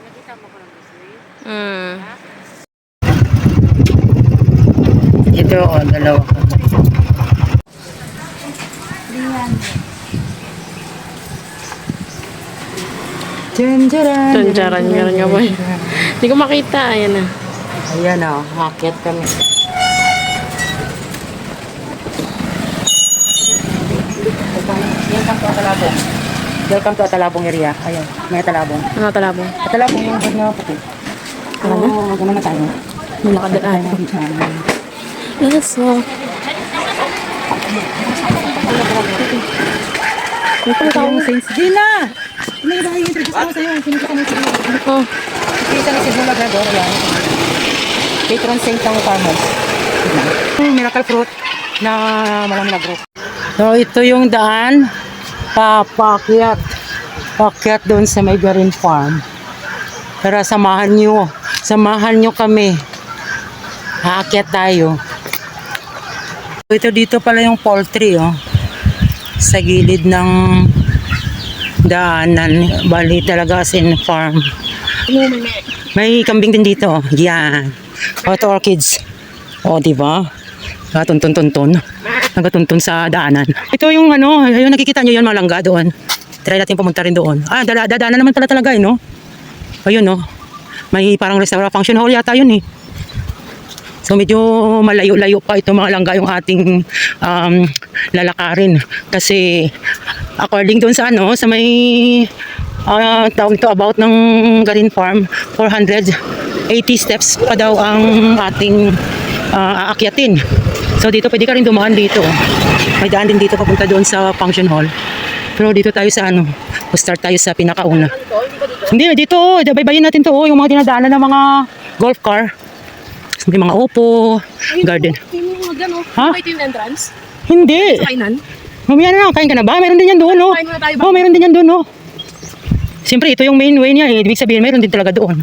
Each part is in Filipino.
Nakita mo ko ng bisway? Hmm. Ito, dalawa ko. Tunjaran nga boy. Hindi ko makita. Ayan na. Ayan o, hakit kami. Welcome to Atalabong. Welcome to Atalabong area. Ayan, may Atalabong. Ano talabong? Atalabong yung bird na puti. Oo, gano'n na tayo. May nakadaan. Yes, so. May pala tao. Dina! May iba yung introduce ko sa'yo. Sinubukan mo sa'yo. Oh. Kita na si Bula Grador. Ayan. Patron saint ng farmers. Miracle fruit na malami na group. So, ito yung daan. Papakyat. Pakyat doon sa may Garin Farm. Tara, samahan nyo. Samahan nyo kami. Haakyat tayo. Ito dito pala yung poultry, oh. Sa gilid ng daanan. Bali talaga as in farm. May kambing din dito, oh. Yan. Auto orchids. O, diba? Nagatuntun-tuntun. Nagatuntun sa daanan. Ito yung ano, yung nakikita nyo yun, malangga doon. Try natin pumunta rin doon. Ah, dadaanan naman pala talaga, no? Ayun, no? May parang restaurant function hall yata yun, eh. So medyo malayo-layo pa ito mga langga yung ating lalakarin. Kasi according doon sa ano, sa may tawag ito about ng Garin Farm, 480 steps pa daw ang ating aakyatin. So dito pwede ka rin dumaan dito. May daan din dito papunta doon sa function hall. Pero dito tayo sa ano, start tayo sa pinakauna. Hindi, dito, baybayin natin to, yung mga dinadaanan ng mga golf car. May mga upo, garden. Ha? Ito yung entrance? Hindi. Kainan? Mamaya na lang, kain ka na ba? Meron din yan doon, no? Kain muna tayo ba? Oh, meron din yan doon, no? Siyempre, ito yung main way niya, eh. Ibig sabihin, meron din talaga doon.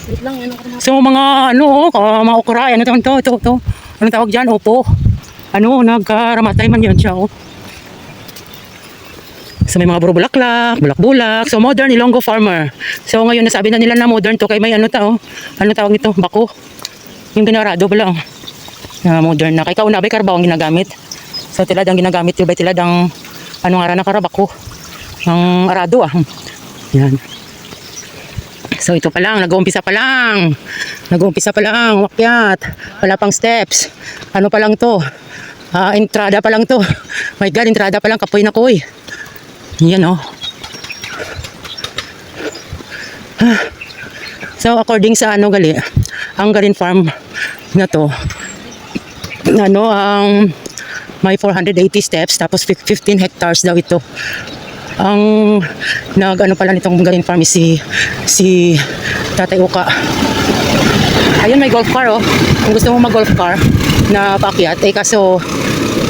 Wait lang, yan ako na. So, mga, ano, mga okra, ano ito. Anong tawag dyan? Upo. Ano, nagkaramatay man yun siya, oh. So, may mga bulak-bulak, bulak-bulak. So, modern Ilonggo farmer. So, ngayon, nasabi na nila na modern to, kay may ano tao. Ano tawag nito? Bako. Yung ginarado pala, oh. Modern na. Kay kauna ba, karbaw ang ginagamit. So, tilad ang ginagamit yung ba tilad ang anong ara na karabako. Ang arado, ah. Yan. So, ito pa lang. Nag-uumpisa pa lang. Wakyat. Wala pang steps. Ano pa lang to? Entrada pa lang to. My God, entrada pa lang. Kapoy na koy. Yan, oh. So, according sa ano gali, ang Garin Farm na to, ano, ang may 480 steps, tapos 15 hectares daw ito. Ang nag-ano pala nitong Garin Farm is si Tatay Uka. Ayun, may golf car, oh. Kung gusto mo mag-golf car na paakyat, eh kaso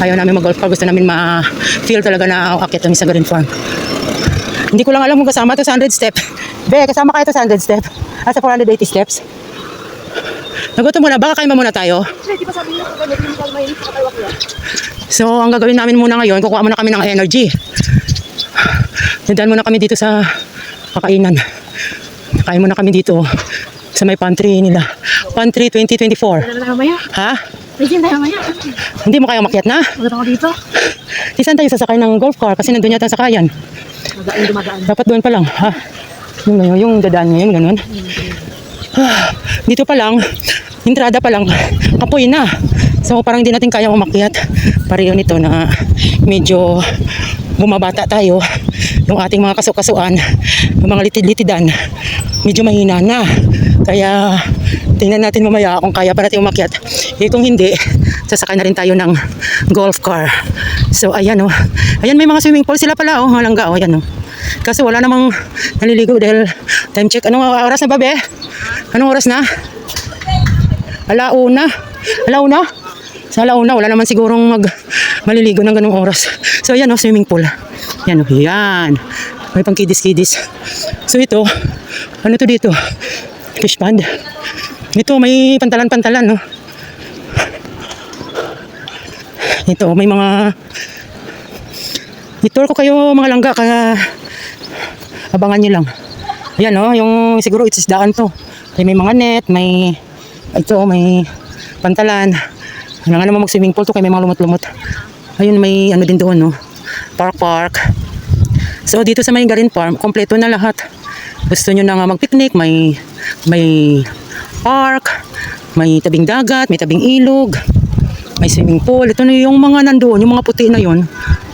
ayaw namin mag-golf car, gusto namin ma-feel talaga na aakyat kami sa Garin Farm. Hindi ko lang alam kung kasama ito sa 100 step. Be, kasama kayo ito sa 100 step. Sa 480 steps. Nagutom muna, baka kain muna tayo. So, ang gagawin namin muna ngayon, kukuha muna kami ng energy. Nadaan muna kami dito sa pakainan. Kain muna kami dito sa may pantry nila. Pantry 2024. Ha? Hindi mo kaya umakyat na? Dito? Saan tayo sasakay ng golf car? Kasi nandun yata sakayan. Dapat doon pa lang. Ha? Yung dadaan niya, yung ganun. Dito pa lang, entrada pa lang, kapoy na. So parang hindi natin kayang umakyat. Pareho nito na medyo bumabata tayo. Yung ating mga kasukasuan, yung mga litid-litidan, medyo mahina na. Kaya tingnan natin mamaya kung kaya pa natin umakyat. Eh kung hindi, sasakay na rin tayo ng golf car. So ayan, oh. Ayan, may mga swimming pool sila pala, oh. Halangga, oh. Ayan, oh. Kasi wala namang naliligo dahil time check. Anong oras na ba, be? Anong oras na? Alauna. Sa alauna, wala naman sigurong maliligo ng ganung oras. So ayan, oh, swimming pool. Yan, oh, yan. May pang kidis-kidis. So ito, ano to dito? Fish pond. Ito, may pantalan-pantalan, no? Ito, may mga... I-tour ko kayo mga langga, kaya abangan nyo lang. Ayan oh, yung siguro isdaan to. May mga net, may pantalan. Ano nga naman mag-swimming pool to kay may mga lumot-lumot. Ayun, may ano din doon, no? Park. So, dito sa may Garin Farm, kompleto na lahat. Gusto nyo na nga mag-picnic, may park, may tabing dagat, may tabing ilog, may swimming pool. Ito na yung mga nandoon, yung mga puti na yun,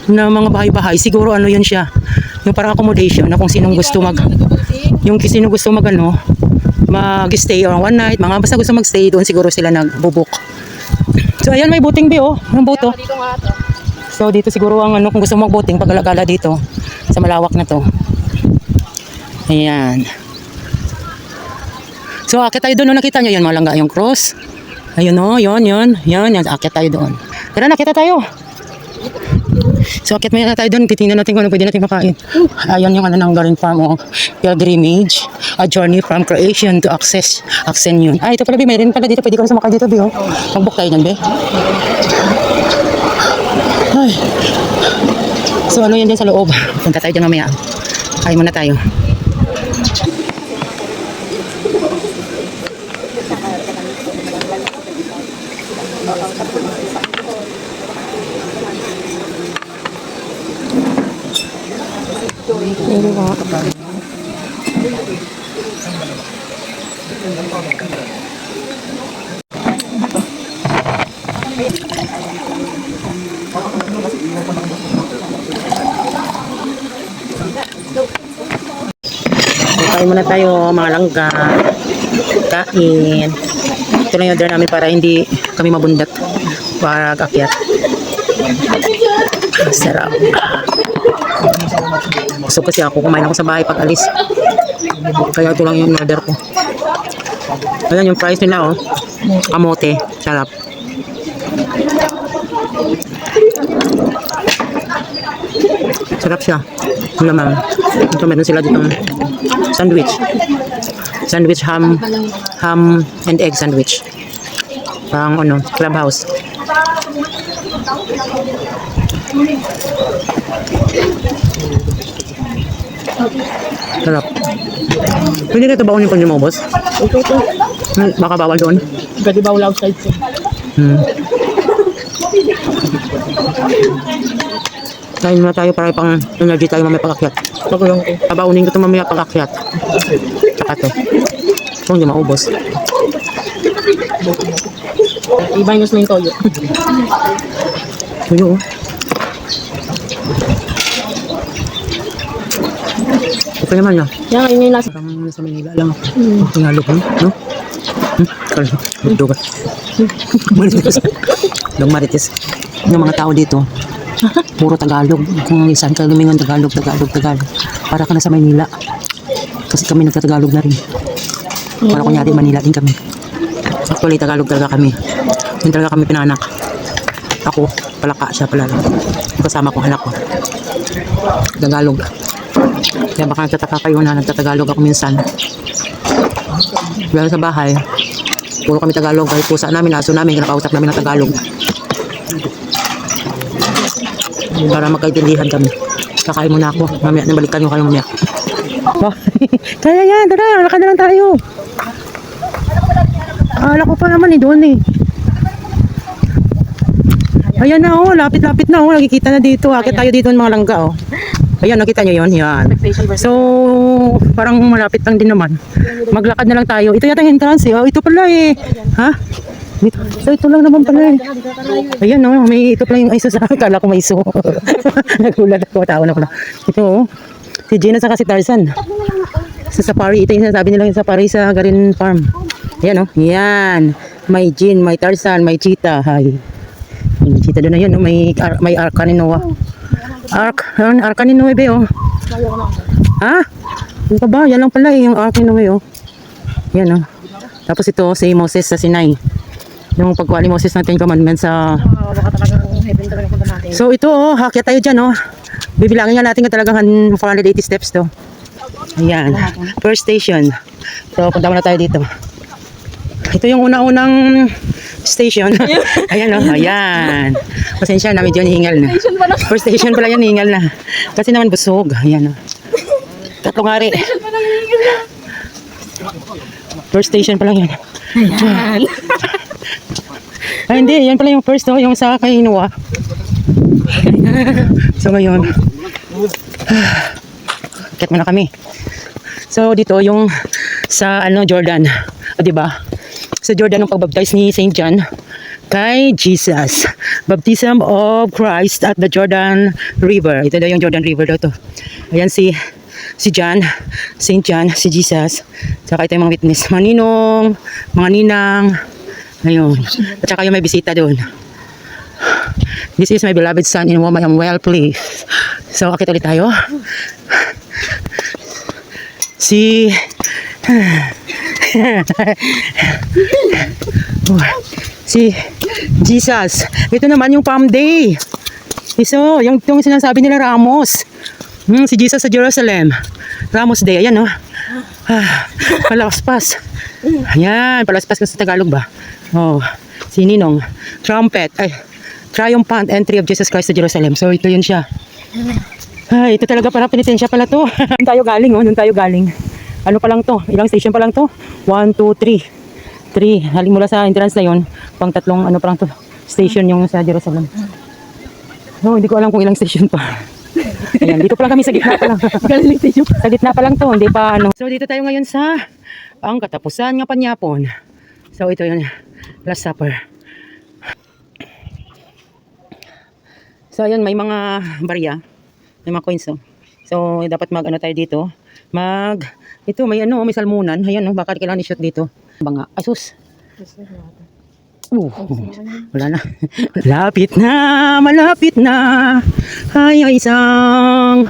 na mga bahay-bahay. Siguro ano yun siya, yung parang accommodation na kung sinong gusto mag-stay or one night, mga basta gusto mag-stay doon, siguro sila nagbubuk. So ayan, may boating bay oh, yung boto. Dito nga to. So dito siguro ang ano, kung gusto mo mag-boating, paggalagala dito sa malawak na to. Ayan. So akit tayo doon, no? Nakita nyo yun, malangga yung cross. Ayun o, yun, akit tayo doon. Tara, nakita tayo. So akit muna tayo doon, titingnan natin kung ano pwede natin makain. Ayun yung ano ng Garin Farm o pilgrimage, a journey from creation to access yun. Ah, ito pala, Bi, mayroon pala dito, pwede ka sumakay dito, Bi, oh. Mag-book tayo dyan, Bi. Ay. So ano yan din sa loob, punta tayo dyan mamaya. Kain muna tayo. Kain muna tayo, mga langga. Kain. Ito lang yung order namin para hindi kami mabundat para akyat. Sarap. Gusto kasi ako, kumain ako sa bahay pag alis. Kaya ito lang yung order ko. Ayan yung price nila, oh. Kamote. Sarap. Sarap siya. Ano naman. Ito meron sila dito sandwich. Sandwich ham and egg sandwich. Parang ano, Clubhouse. Sarap. Pwede na ito baunin pag mo, boss? Ito. Baka bawal doon. Pwede bawal outside ko. Kain muna tayo para pang energy tayo mamaya pag-akyat. Pagulong ko. Babaunin ko ito mamaya pag-akyat. Tsaka ito. Kung hindi maubos. I-minus mo yung toyo. Tuyo, oh. Okay naman na. Yan, yun yung lasa. Parang nasa Manila lang ako. Tingalog mo, no? Kaldugat. Marites. Dong Marites. Yung mga tao dito, puro Tagalog. Kung isang kalumingan Tagalog. Para ka na sa Manila. Kasi kami nagtatagalog na rin. Para kunyari Manila din kami. Actually, Tagalog talaga kami. Hindi talaga kami pinanak. Ako, palaka siya pala. Kasama kong anak ko. Tagalog. Kaya baka nagtataka kayo na nagtatagalog ako minsan. Dahil sa bahay, puro kami Tagalog. Kahit pusa namin, aso namin, kinakausap namin ng Tagalog. Para magkaintindihan kami. Kakain muna ako. Mamaya, nabalikan nyo kayo mamaya. Kaya yan, tara, lakad na lang tayo. Akala ko pa naman doon eh. Ayan na oh, lapit-lapit na oh. Nakikita na dito. Akit tayo dito ng mga langga oh. Ayan, nakita nyo yun? Yan. So, parang malapit lang din naman. Maglakad na lang tayo. Ito yata yung entrance eh. Oh, ito pala eh. Ha? Ito lang naman pala eh. Ayan oh, may ito pala yung iso sa akala ko may iso. Nagulat ako, tao na pala. Ito oh. Si Gina saka si Tarzan. Sa safari. Ito yung sinasabi nila yung safari sa Garin Farm. Ayan oh. Yan. May Jean, may Tarzan, may Cheetah. Hay. May Cheetah doon na yun. Oh. May Arca ni Noah. Arca ni Noah oh. Ha? Ano ka ba? Yan lang pala eh. Yung Arca ni Noah oh. Yan oh. Tapos ito si Moses sa Sinai. Yung pagkuha ni Moses ng Ten Commandments sa... So ito oh. Hakyat tayo dyan oh. Bibilangin nga natin talagang 480 steps to. Ayan. First station. So punta muna tayo dito. Ito yung una-unang station. Ayan o, ayan. Pasensya na, medyo hihingal na. First station pala yan, hihingal na. Kasi naman busog. Ayan o. Tatlong hari. First station pa lang yan. Ay, hindi. Yan pala yung first, oh. Yung sa Kainua. So, ngayon. Akit muna kami. So, dito yung sa, Jordan. O, diba? Sa Jordan, yung pagbaptize ni St. John kay Jesus. Baptism of Christ at the Jordan River. Ito daw yung Jordan River daw to. Ayan si John, St. John, si Jesus. Saka ito yung mga witness. Mga ninong, mga ninang. Ayun. At saka yung may bisita doon. This is my beloved son in whom I am well pleased. So, akit ulit tayo. Si Jesus. Ito naman yung Palm Day. So, yung sinasabi nila Ramos. Si Jesus sa Jerusalem. Ramos Day. Ayan, no? Palaspas. Ayan, palaspas ka sa Tagalog ba? Oh, si Ninong. Trumpet. Ay, triumphant entry of Jesus Christ to Jerusalem. So, ito yun siya. Ay, ito talaga parang penitensya pala to. Doon tayo galing, oh. Doon tayo galing. Ano pa lang to? Ilang station pa lang to? 1, 2, 3. 3. Haling mula sa entrance na yun. Pang tatlong ano pa lang to. Station yung sa Jerusalem. Oh, hindi ko alam kung ilang station pa. Ayan, dito pa lang kami sa gitna pa lang. Sa gitna pa lang to, hindi pa ano. So, dito tayo ngayon sa ang katapusan ng Panyapon. So, ito yun. Last Supper. So, ayun, may mga barya. May mga coins, oh. So, dapat mag-ano tayo dito. Ito, may may salmunan. Ayan, no, baka kailangan i-shoot dito. Banga. Asus. Wala na. Malapit na. Ay, isang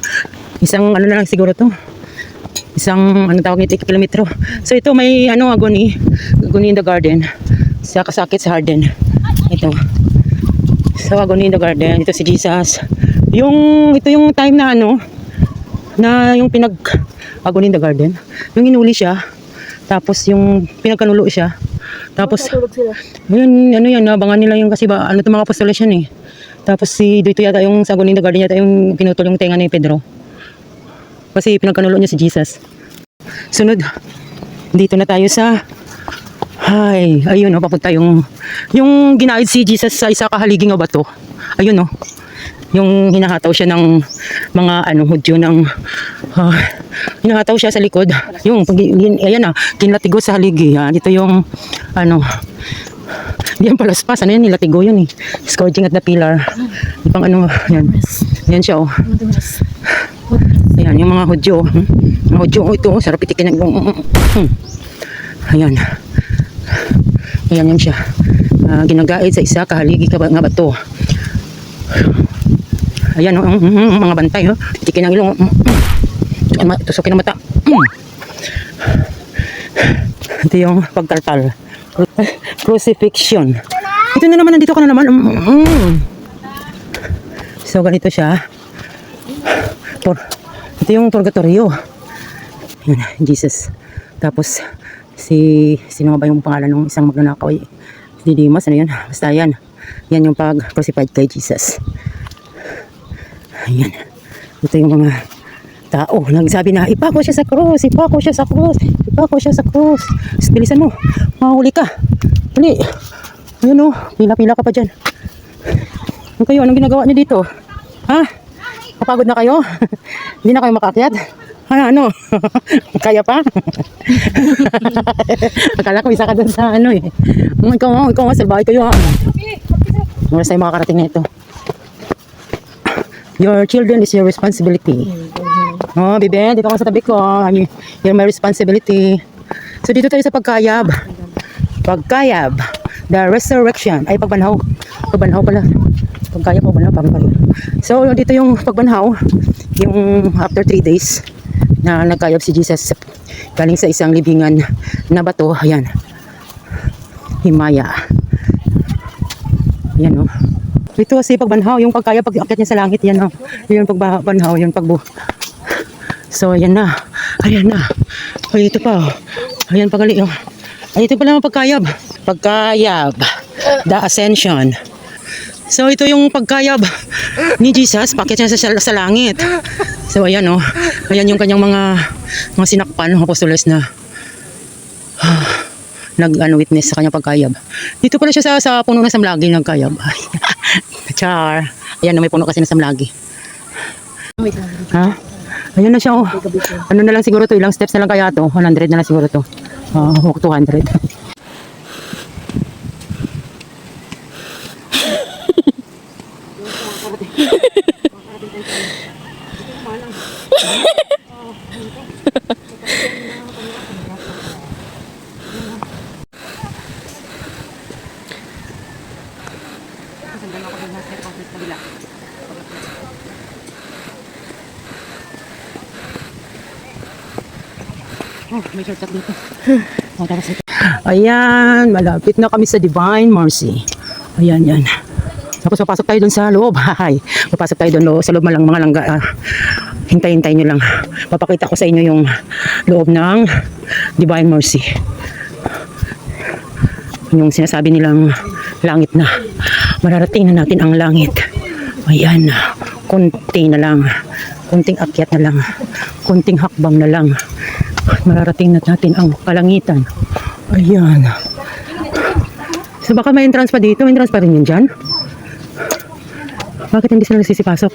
ano na lang siguro to. Isang, tawag nito, kilometro. So, ito, may, agony in the garden. Sa kasakit sa Harden. Ito. So, agony in the garden. Ito si Jesus. Ito yung time na, na yung agony in the garden. Yung inuli siya. Tapos, yung pinagkanulo siya. Tapos, ayun, yan, nabangan nila yung kasi ba, itong mga apostoles yan eh. Tapos, dito yata yung sa agony in the garden yata yung pinutol yung tenga ni Pedro. Kasi pinagkanulo niya si Jesus. Sunod, dito na tayo sa ayun, papunta yung ginaid si Jesus sa isa kahaliging o bato. Ayun, yung hinahataw siya ng mga Hudyo ng hinahataw siya sa likod. Ayan kinlatigo sa haligi. Dito yung diyan palaspas. Yan, nilatigo yun eh. Scourging at the pillar. Pang yan. Yan siya, oh. Ayan, yung mga Hudyo. Mga Hudyo, ito, sarap itikin. Ayan. Ayan yan siya. Ginagaid sa isa kahaligi nga bato. Ayan, mga bantay, itikin ang ilong. Tusukin ang mata. Ito yung pagtaltal. Crucifixion. Ito na naman, nandito ka na naman. So, ganito siya. Ito yung purgatorio. Yan, Jesus. Tapos, sino ba yung pangalan ng isang magnanakaw? Si Dimas, ano yun? Basta yan. Yan yung pag-crucified kay Jesus. Ayan. Ito yung mga tao. Nagsabi na, ipako siya sa krus, ipako siya sa krus, ipako siya sa krus. Bilisan mo, mahuli ka. Dali. Ayun pila-pila ka pa dyan. Ano kayo? Anong ginagawa niyo dito? Ha? Kapagod na kayo? Hindi na kayo makaakyat? Kaya pa? Akala ko isa ka dun sa ikaw nga, salbahay kayo Mula sa'yo makakarating na ito. Your children is your responsibility. Bibe, dito ako sa tabi ko. You're my responsibility. So, dito tayo sa pagkayab. Pagkayab. The resurrection. Ay, pagbanhaw. Pagbanhaw pala. Pagkayab, pagbanhaw. So, dito yung pagbanhaw. Yung after 3 days na nagkayab si Jesus galing sa isang libingan na bato. Ayan. Himaya. Ayan, Ito kasi pagbanhaw, yung pagkaya pag-akyat niya sa langit, yan yung pagbanhaw, yung So, ayan na. Ayan na. Ay, ito pa. Ayan, pagali. Ay, ito pala ang pagkayab. Pagkayab. The Ascension. So ito yung pagkayab ni Jesus, pakit niya sa langit. So ayan oh. Ayan yung kanyang mga sinakpan ng apostoles na witness sa kanyang pagkayab. Dito pala siya sa puno ng samlagi nagkayab. Char. Ayan, may puno kasi ng samlagi. Wait lang. Ha? Ayan na siya oh. Ano na lang siguro to, ilang steps na lang kaya to? 100 na lang siguro to. 200. Oh, may shortcut dito. Ayan, malapit na kami sa Divine Mercy. Ayan, yan. Tapos papasok tayo dun sa loob. Hay, papasok tayo dun sa loob, mga langga. Hintay-hintay nyo lang. Papakita ko sa inyo yung loob ng Divine Mercy. Yung sinasabi nilang langit na. Mararating na natin ang langit. Ayan, konti na lang. Kunting akyat na lang. Kunting hakbang na lang. Mararating na natin ang kalangitan. Ayan. So baka may entrance pa dito. May entrance pa rin yun dyan. Bakit hindi sila nagsisipasok?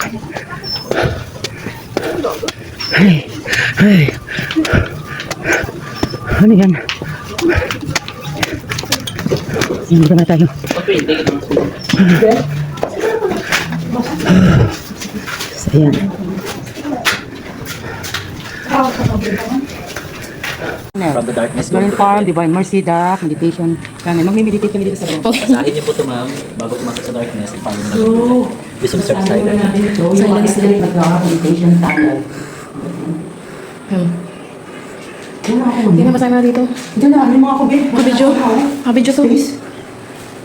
Ay. Ay. Ano yan? Yan, dito na tayo. So, ayan. From the darkness. Learn Farm, Divine Mercy, Dak, Meditation. Mag-meditate kami dito sa loob. Basahin niyo po ito, ma'am, bago pumasok sa darkness. Follow mo na So, this will start silent. Silent Sleep, Meditation, Tunnel. Hindi na masama dito. Diyan na, ano mga kubit? Kabidyo. Kabidyo to.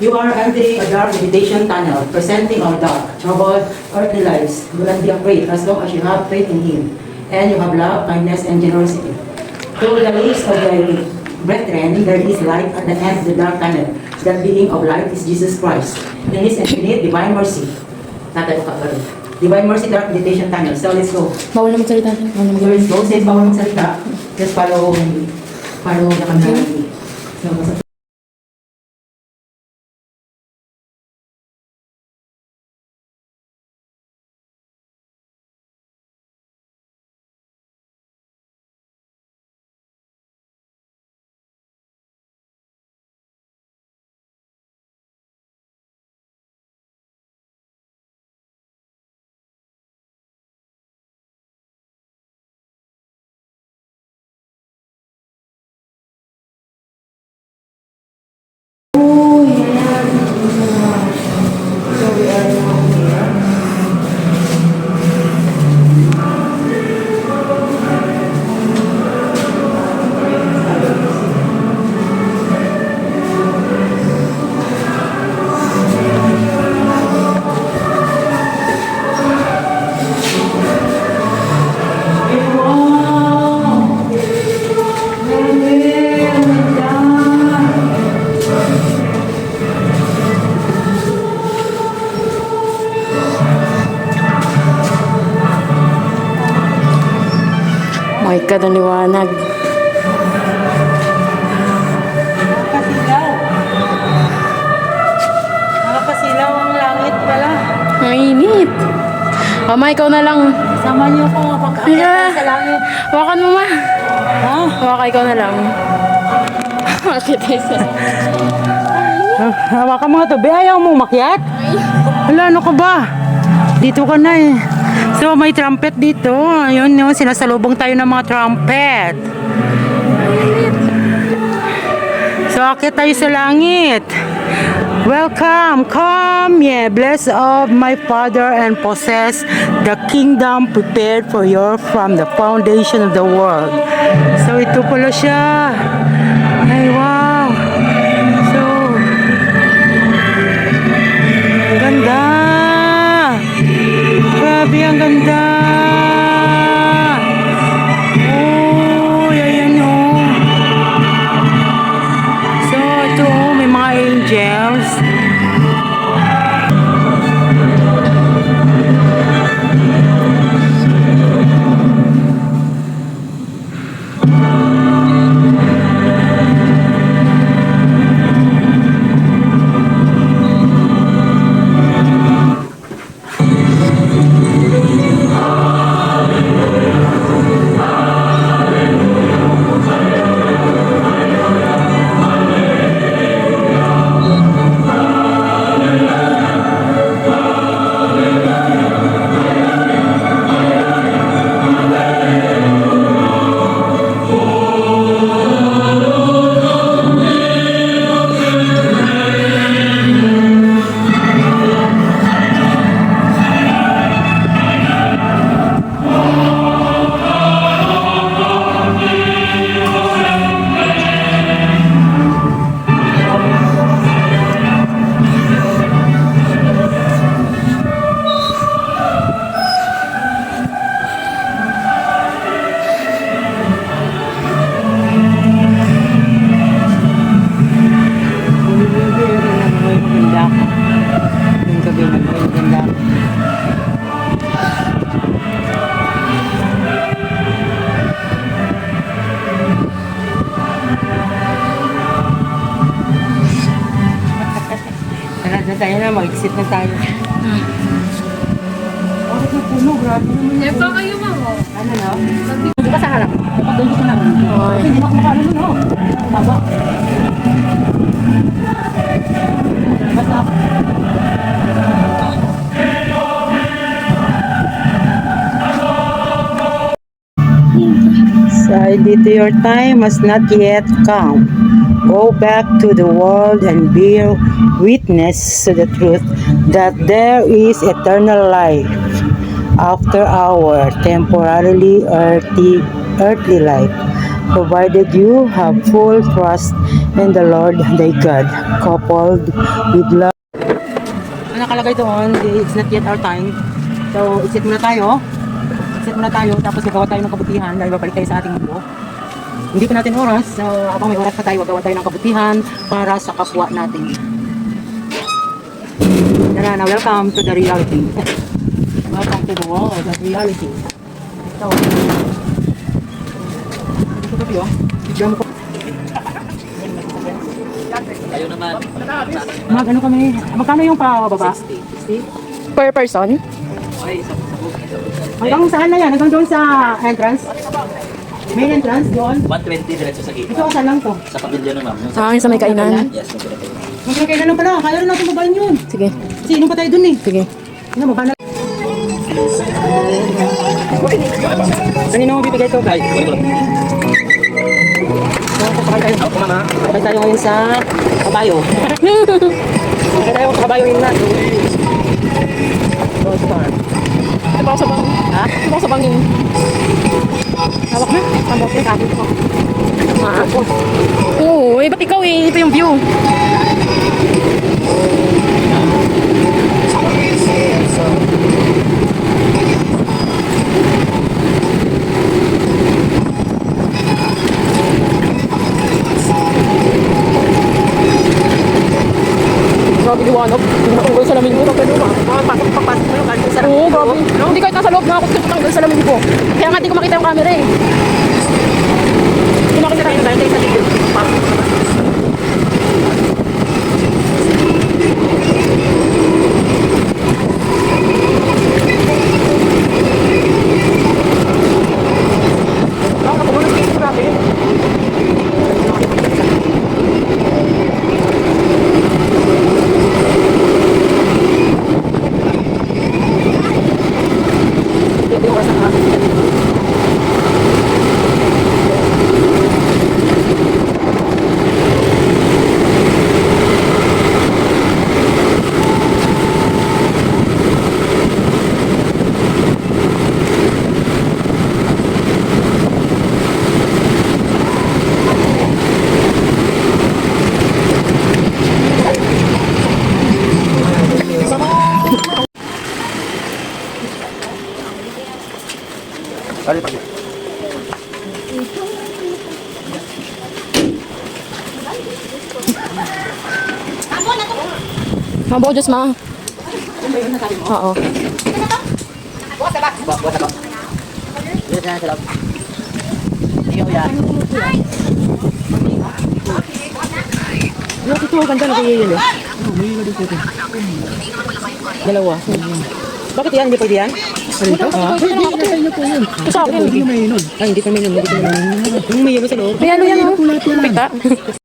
You are entering a dark meditation tunnel, presenting our dark, troubled, earthly lives. Do not be afraid as long as you have faith in Him, and you have love, kindness, and generosity. Through the rays of the brethren, there is light at the end of the dark tunnel. That being of light is Jesus Christ. In His infinite divine mercy. Tatay ko ka Divine Mercy Dark Meditation Tunnel. So let's go. Bawal na magsalita. Bawal na So let's go. Says bawal magsalita. Just follow the camera. So, My God, ang liwanag. nakapasilaw ang langit pala. Ang init. Mama, ikaw na lang. Sama niyo ko Halika. sa langit. Hawakan mo, ma. Ha? Hawakan, ikaw na lang. Bakit tayo sa... Hawakan mo nga to. Be, ayaw mo umakyat? Wala, ano ka ba? Dito ka na eh. So, may trumpet dito. Ayun, no, sinasalubong tayo ng mga trumpet. So, akit tayo sa langit. Welcome, come, yeah, bless of my Father and possess the kingdom prepared for you from the foundation of the world. So, ito pala siya. Ay, wow. So, ang ganda. Grabe, ang ganda. Oh, ayan oh. So, ito, may mga angels. tayo na, mag-exit na tayo. Bakit na puno? Grabe naman Eh, baka kayo ma'am. Ano na? Hindi ka sa harap. Kapag doon ko na. Ay. Hindi mo kumakaano nun, no? Tama. Basta. Side to your time has not yet come. Go back to the world and bear witness to the truth that there is eternal life after our temporarily earthly life, provided you have full trust in the Lord thy God, coupled with love. Ano nakalagay doon? It's not yet our time. So, exit muna tayo. Exit muna tayo, tapos gagawa tayo ng kabutihan dahil babalik tayo sa ating mundo. Hindi pa natin oras, so habang may oras pa tayo, gagawa tayo ng kabutihan para sa kapwa natin. Tara na, welcome to the reality. Welcome to the world of reality. So, ito tabi oh. Bigyan mo ko. Kayo naman. Ano kami? Magkano yung pababa? 60? Per person? Okay, sa Hanggang saan na yan? Hanggang doon sa entrance? Main entrance doon? 120 diretso sa gate. Ito saan lang to? Sa pavilion naman. Sa akin sa may kainan. Yes, magkita kayo. Magkakailan lang pala. Kaya rin natin babayin yun. Sige. Kasi inom pa tayo dun eh. Sige. Ano, baba na. Kanino mo bibigay ito, guys? So, pasakay tayo. Pasakay tayo ngayon sa kabayo. Pasakay tayo sa kabayo yung nat. Rose Farm. Ito pa ako sa bangin. Ha? Ito pa ako sa bangin. Hawak na? Hawak na kahit ko. Oo, eh ba't ikaw eh? Ito yung view. Grabe liwanag. Hindi na tunggal sa lamin ko. Pagkano ba? Papasok mo yung kanto sa Oo, grabe. Hindi kahit nasa loob na ako, tunggal sa lamin ko. Kaya nga di ko makita yung camera eh. Hindi makita tayo tayo sa video. Mambo, Diyos ma. Oo. Bukas na ba? Dito na sa loob. Ikaw yan. Yung ito, ganda na kayo yun eh. Dalawa. Bakit yan? Hindi pwede yan? Ano ito? Pwede, nasa inyo po yun. Ito sa akin. Ay, hindi pa may yun. Yung may yelo sa loob. May ano yan, oh. Kita.